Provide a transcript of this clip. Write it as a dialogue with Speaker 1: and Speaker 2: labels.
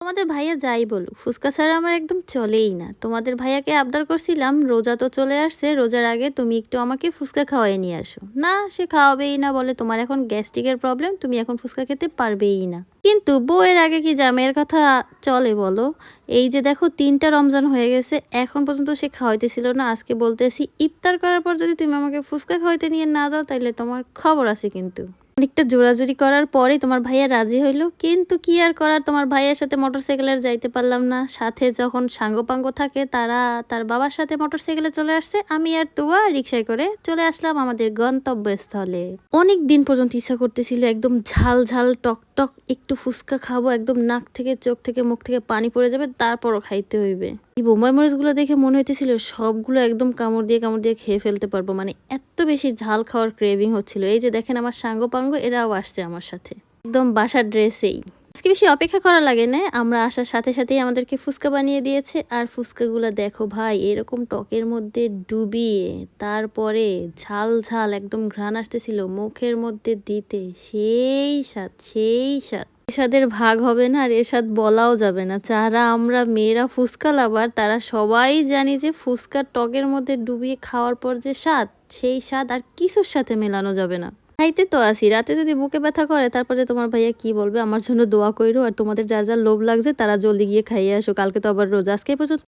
Speaker 1: তোমাদের ভাইয়া যাই বলুক, ফুচকা ছাড়া আমার একদম চলেই না। তোমাদের ভাইয়াকে আবদার করছিলাম, রোজা তো চলে আসছে, রোজার আগে তুমি একটু আমাকে ফুচকা খাওয়াই নিয়ে আসো। না, সে খাওয়াবেই না, বলে তোমার এখন গ্যাস্ট্রিকের প্রবলেম, তুমি এখন ফুচকা খেতে পারবেই না। কিন্তু বউয়ের আগে কি জামাইয়ের কথা চলে বলো? এই যে দেখো ৩টা রমজান হয়ে গেছে, এখন পর্যন্ত সে খাওয়াইতেছিল না। আজকে বলতেছি ইফতার করার পর যদি তুমি আমাকে ফুচকা খাওয়াইতে নিয়ে না যাও, তাইলে তোমার খবর আছে কিন্তু। অনেকটা জোরাজুরি করার পরে তোমার ভাইয়া রাজি হইল, কিন্তু কি আর করার, তোমার ভাইয়ের সাথে মোটরসাইকেলে আর যাইতে পারলাম না। সাথে যখন সাঙ্গপাঙ্গ থাকে তারা তার বাবার সাথে মোটরসাইকেলে চলে আসছে, আমি আর তুয়া রিক্সায় করে চলে আসলাম আমাদের গন্তব্যস্থলে। অনেক দিন পর্যন্ত ইচ্ছা করতেছিল একদম ঝাল ঝাল টক টক একটু ফুচকা খাবো, একদম নাক থেকে চোখ থেকে মুখ থেকে পানি পড়ে যাবে, তারপরও খাইতে হইবে। এই বোম্বাই মরিচগুলো দেখে মনে হইতেছিল সবগুলো একদম কামড় দিয়ে খেয়ে ফেলতে পারবো, মানে এত বেশি ঝাল খাওয়ার ক্রেভিং হচ্ছিল। এই যে দেখেন আমার সাঙ্গ এরাও আসছে আমার সাথে, একদম বাসার ড্রেসেই। আজকে বেশি অপেক্ষা করা লাগে না, আমরা আসার সাথে সাথেই আমাদেরকে ফুচকা বানিয়ে দিয়েছে। আর ফুচকাগুলো দেখো ভাই, এরকম টকের মধ্যে ডুবিয়ে তারপরে ঝাল ঝাল একদম ঘ্রাণ আসতেছিল মুখের মধ্যে দিতে, সেই স্বাদ সেই স্বাদ। এরশাদের ভাগ হবে না, আর এরশাদ বলাও যাবে না। যারা আমরা মেয়েরা ফুচকা লাভার তারা সবাই জানি যে ফুচকার টকের মধ্যে ডুবিয়ে খাওয়ার পর যে স্বাদ, সেই স্বাদ আর কিছুর সাথে মেলানো যাবে না। খাইতে তো আসি, রাতে যদি বুকে ব্যথা করে তারপর যে তোমার ভাইয়া কি বলবে। আমার জন্য দোয়া কইরো, আর তোমাদের যার যার লোভ লাগছে তারা জলদি গিয়ে খাইয়ে আসো, কালকে তো আবার রোজা। আজকে এই পর্যন্ত।